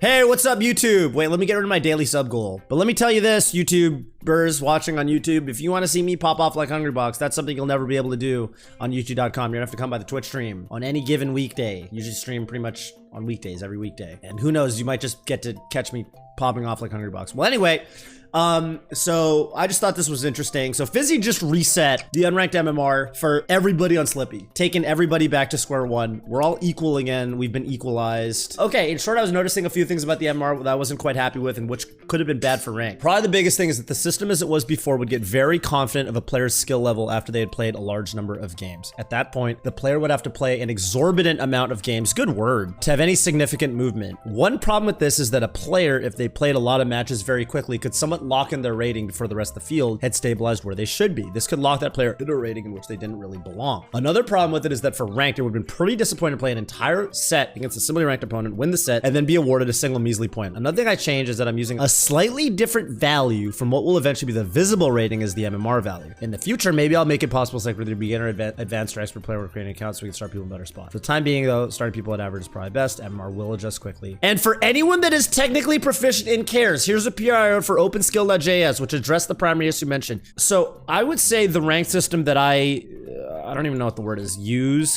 Hey, what's up, YouTube? Wait, let me get rid of my daily sub goal. But let me tell you this, YouTubers watching on YouTube, if you want to see me pop off like Hungrybox, that's something you'll never be able to do on YouTube.com. You're gonna have to come by the Twitch stream on any given weekday. Usually stream pretty much on weekdays, every weekday. And who knows, you might just get to catch me popping off like Hungrybox. Well, anyway, so I just thought this was interesting. So Fizzi just reset the unranked MMR for everybody on Slippi, taking everybody back to square one. We're all equal again. We've been equalized. Okay, in short, I was noticing a few things about the MMR that I wasn't quite happy with and which could have been bad for rank. Probably the biggest thing is that the system as it was before would get very confident of a player's skill level after they had played a large number of games. At that point, the player would have to play an exorbitant amount of games, good word, to have any significant movement. One problem with this is that a player, if they played a lot of matches very quickly, could somewhat lock in their rating before the rest of the field had stabilized where they should be. This could lock that player into a rating in which they didn't really belong. Another problem with it is that for ranked, it would have been pretty disappointing to play an entire set against a similarly ranked opponent, win the set, and then be awarded a single measly point. Another thing I changed is that I'm using a slightly different value from what will eventually be the visible rating as the MMR value. In the future, maybe I'll make it possible to like whether beginner, advanced, or expert player, we're creating accounts so we can start people in a better spot. For the time being though, starting people at average is probably best. MMR will adjust quickly. And for anyone that is technically proficient in cares, here's a PR I wrote for OpenSkill.js, which addressed the primary issue mentioned. So I would say the rank system that I don't even know what the word is,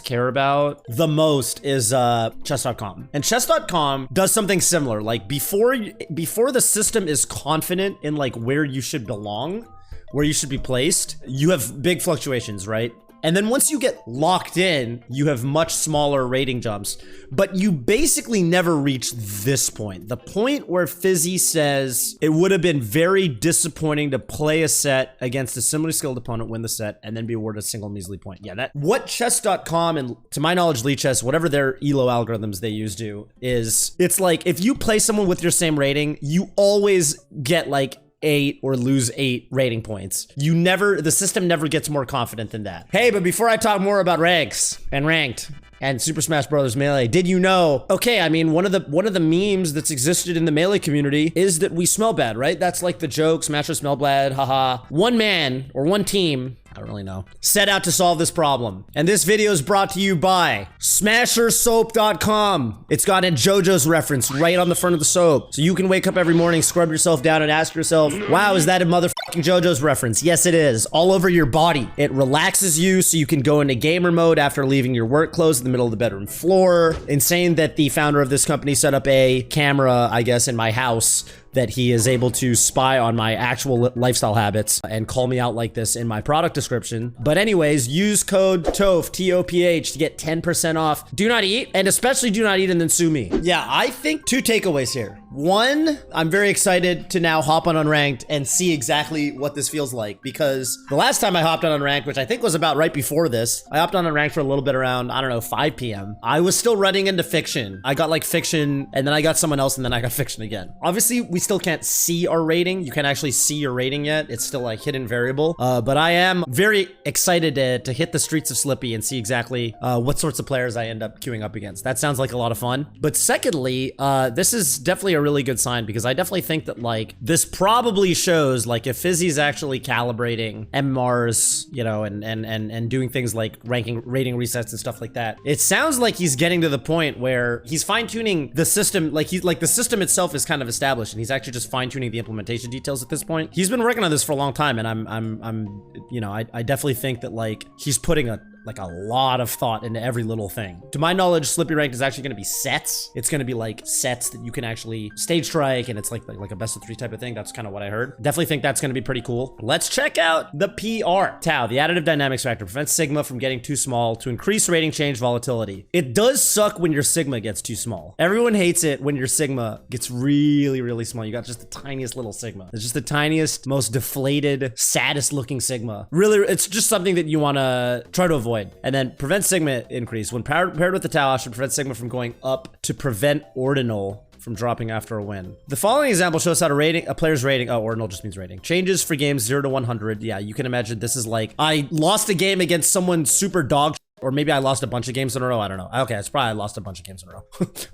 care about the most is chess.com. And chess.com does something similar. Like before the system is confident in like where you should belong, where you should be placed, you have big fluctuations, right? And then once you get locked in, you have much smaller rating jumps, but you basically never reach this point. The point where Fizzi says it would have been very disappointing to play a set against a similarly skilled opponent, win the set, and then be awarded a single measly point. Yeah, that what chess.com and to my knowledge, Lichess, whatever their ELO algorithms they use do is, it's like if you play someone with your same rating, you always get like 8 or lose 8 rating points. The system never gets more confident than that. Hey, but before I talk more about ranks and ranked and Super Smash Bros. Melee, did you know? Okay, I mean, one of the memes that's existed in the Melee community is that we smell bad, right? That's like the joke, Smashers smell bad, haha. One man or one team, I don't really know, set out to solve this problem. And this video is brought to you by SmasherSoap.com. It's got a JoJo's reference right on the front of the soap. So you can wake up every morning, scrub yourself down and ask yourself, wow, is that a motherfucking JoJo's reference? Yes, it is. All over your body. It relaxes you so you can go into gamer mode after leaving your work clothes in the middle of the bedroom floor. Insane that the founder of this company set up a camera, I guess, in my house that he is able to spy on my actual lifestyle habits and call me out like this in my product description. But anyways, use code Toph, T-O-P-H, to get 10% off. Do not eat, and especially do not eat and then sue me. Yeah, I think 2 takeaways here. One, I'm very excited to now hop on Unranked and see exactly what this feels like, because the last time I hopped on Unranked, which I think was about right before this, I hopped on Unranked for a little bit around, I don't know, 5 p.m. I was still running into Fiction. I got like Fiction, and then I got someone else, and then I got Fiction again. Obviously, we still can't see our rating. You can't actually see your rating yet. It's still like hidden variable. But I am very excited to hit the streets of Slippi and see exactly what sorts of players I end up queuing up against. That sounds like a lot of fun. But secondly, this is definitely a really good sign, because I definitely think that like this probably shows like if Fizzi's actually calibrating MMRs, you know, and doing things like rating resets and stuff like that. It sounds like he's getting to the point where he's fine-tuning the system. Like the system itself is kind of established, and he's actually just fine-tuning the implementation details at this point. He's been working on this for a long time, and I'm you know, I definitely think that like he's putting a lot of thought into every little thing. To my knowledge, Slippi Ranked is actually going to be sets. It's going to be like sets that you can actually stage strike, and it's like a best of 3 type of thing. That's kind of what I heard. Definitely think that's going to be pretty cool. Let's check out the PR. Tau, the additive dynamics factor, prevents Sigma from getting too small to increase rating change volatility. It does suck when your Sigma gets too small. Everyone hates it when your Sigma gets really, really small. You got just the tiniest little Sigma. It's just the tiniest, most deflated, saddest looking Sigma. Really, it's just something that you want to try to avoid. And then prevent Sigma increase. When paired with the Tau, should prevent Sigma from going up to prevent Ordinal from dropping after a win. The following example shows how a player's rating, oh, Ordinal just means rating, changes for games 0 to 100. Yeah, you can imagine this is like, I lost a game against someone super dog Or maybe I lost a bunch of games in a row. I don't know. Okay, it's probably I lost a bunch of games in a row.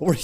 or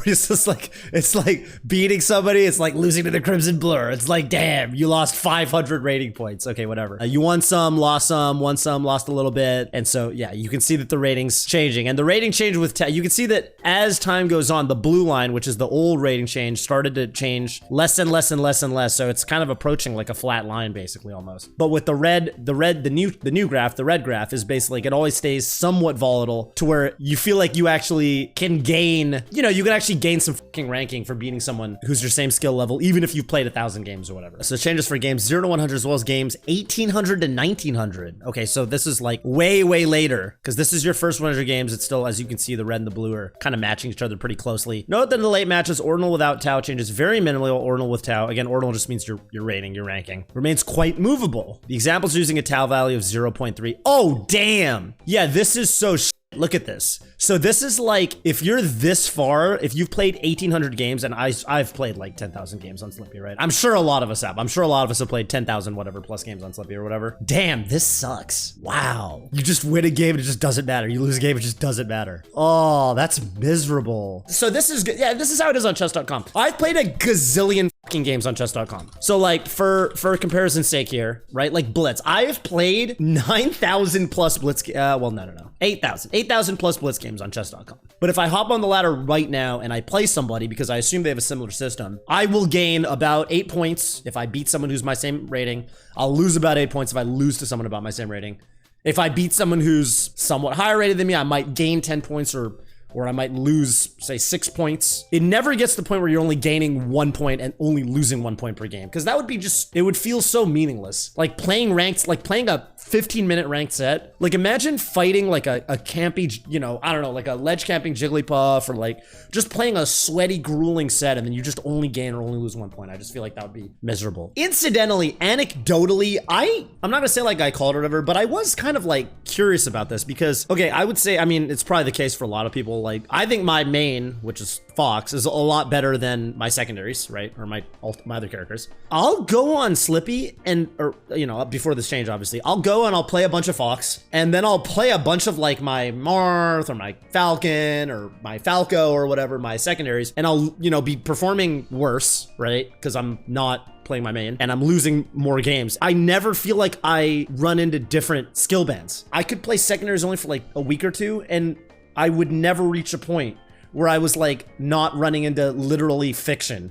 it's just like, it's like beating somebody. It's like losing to the Crimson Blur. It's like, damn, you lost 500 rating points. Okay, whatever. You won some, lost some, won some, lost a little bit. And so, yeah, you can see that the rating's changing. And the rating change with you can see that as time goes on, the blue line, which is the old rating change, started to change less and less and less and less. So it's kind of approaching like a flat line, basically, almost. But with the new graph, the red graph is basically like it always stays somewhat volatile to where you feel like you actually can gain, you know, you can actually gain some fucking ranking for beating someone who's your same skill level, even if you've played 1,000 games or whatever. So changes for games 0 to 100 as well as games 1,800 to 1,900. Okay, so this is like way later because this is your first 100 games. It's still, as you can see, the red and the blue are kind of matching each other pretty closely. Note that in the late matches, ordinal without Tau changes very minimally, while ordinal with Tau, again, ordinal just means your rating, your ranking, remains quite movable. The example's using a Tau value of 0.3. Oh, damn. Yeah, this is so look at this. So this is like, if you're this far, if you've played 1,800 games, and I've played like 10,000 games on Slippi, right? I'm sure a lot of us have. I'm sure a lot of us have played 10,000 whatever plus games on Slippi or whatever. Damn, this sucks. Wow. You just win a game, it just doesn't matter. You lose a game, it just doesn't matter. Oh, that's miserable. So this is good. Yeah, this is how it is on chess.com. I've played a gazillion fucking games on chess.com. So like for comparison's sake here, right? Like Blitz. I have played 9,000 plus Blitz. Well, no. 8,000 plus Blitz games on chess.com. But if I hop on the ladder right now and I play somebody, because I assume they have a similar system, I will gain about 8 points if I beat someone who's my same rating. I'll lose about 8 points if I lose to someone about my same rating. If I beat someone who's somewhat higher rated than me, I might gain 10 points or I might lose, say, 6 points. It never gets to the point where you're only gaining 1 point and only losing 1 point per game. Because that would be just, it would feel so meaningless. Like playing ranked, like playing a 15-minute ranked set. Like imagine fighting like a campy, you know, I don't know, like a ledge camping Jigglypuff, or like just playing a sweaty, grueling set and then you just only gain or only lose 1 point. I just feel like that would be miserable. Incidentally, anecdotally, I'm not gonna say like I called it or whatever, but I was kind of like curious about this because, okay, I would say, I mean, it's probably the case for a lot of people. Like, I think my main, which is Fox, is a lot better than my secondaries, right? Or my other characters. I'll go on Slippi or, you know, before this change, obviously, I'll go and I'll play a bunch of Fox, and then I'll play a bunch of like my Marth or my Falcon or my Falco or whatever, my secondaries, and I'll, you know, be performing worse, right? Because I'm not playing my main and I'm losing more games. I never feel like I run into different skill bands. I could play secondaries only for like a week or two and I would never reach a point where I was like not running into literally fiction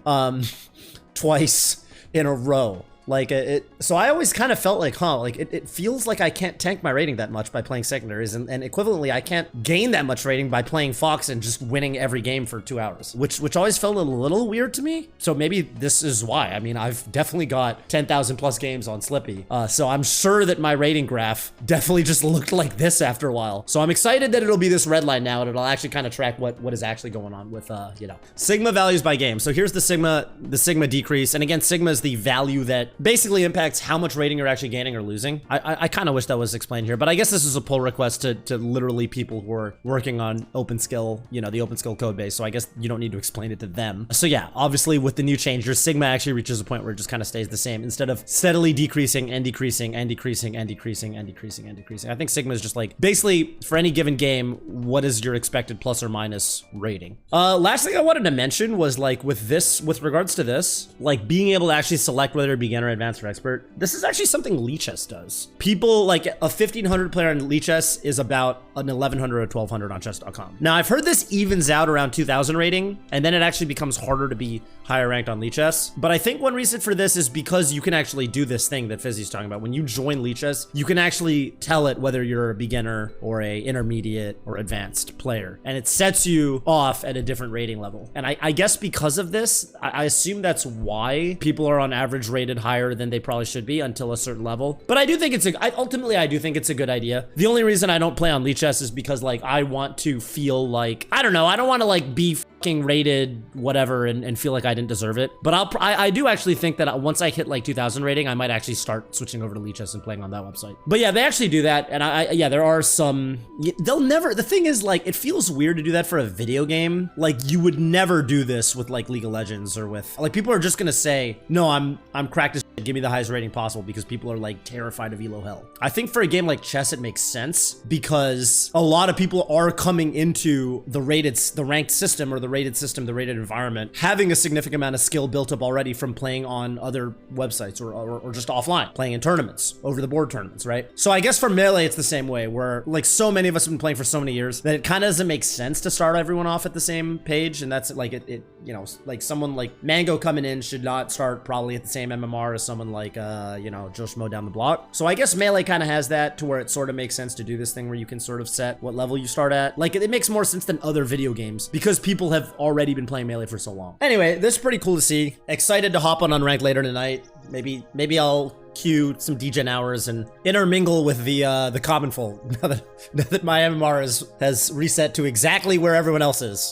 twice in a row. Like so I always kind of felt like, like it feels like I can't tank my rating that much by playing secondaries, and equivalently, I can't gain that much rating by playing Fox and just winning every game for 2 hours, which always felt a little weird to me. So maybe this is why. I mean, I've definitely got 10,000 plus games on Slippi, so I'm sure that my rating graph definitely just looked like this after a while. So I'm excited that it'll be this red line now, and it'll actually kind of track what is actually going on with, you know, sigma values by game. So here's the sigma decrease, and again, sigma is the value that basically impacts how much rating you're actually gaining or losing. I kind of wish that was explained here, but I guess this is a pull request to literally people who are working on open skill, you know, the open skill code base. So I guess you don't need to explain it to them. So yeah, obviously with the new change, your sigma actually reaches a point where it just kind of stays the same instead of steadily decreasing and decreasing and decreasing and decreasing and decreasing and decreasing. I think sigma is just like basically for any given game, what is your expected plus or minus rating? Last thing I wanted to mention was like with regards to this, like being able to actually select whether you're beginner, advanced, or expert. This is actually something Lichess does. People like a 1,500 player on Lichess is about an 1,100 or 1,200 on chess.com. Now I've heard this evens out around 2,000 rating, and then it actually becomes harder to be higher ranked on Lichess. But I think one reason for this is because you can actually do this thing that Fizzi's talking about. When you join Lichess, you can actually tell it whether you're a beginner or a intermediate or advanced player, and it sets you off at a different rating level. And I guess because of this, I assume that's why people are on average rated higher than they probably should be until a certain level. But I do think ultimately I do think it's a good idea. The only reason I don't play on Lichess is because like I want to feel like, I don't know, I don't want to like be fucking rated whatever and feel like I didn't deserve it. But I do actually think that once I hit like 2,000 rating, I might actually start switching over to Lichess and playing on that website. But yeah, they actually do that, and yeah, there are some, they'll never, the thing is like, it feels weird to do that for a video game. Like you would never do this with like League of Legends or with, like people are just gonna say, no, I'm cracked as give me the highest rating possible because people are like terrified of elo hell. I think for a game like chess, it makes sense because a lot of people are coming into the ranked system or the rated environment, having a significant amount of skill built up already from playing on other websites or just offline, playing in tournaments, over the board tournaments, right? So I guess for Melee, it's the same way where like so many of us have been playing for so many years that it kind of doesn't make sense to start everyone off at the same page. And that's like, it you know, like someone like Mango coming in should not start probably at the same MMR as someone like, you know, Joe Schmo down the block. So I guess Melee kind of has that to where it sort of makes sense to do this thing where you can sort of set what level you start at. Like it makes more sense than other video games because people have already been playing Melee for so long. Anyway, this is pretty cool to see. Excited to hop on Unranked later tonight. Maybe I'll queue some degen hours and intermingle with the common folk now that my MMR has reset to exactly where everyone else is.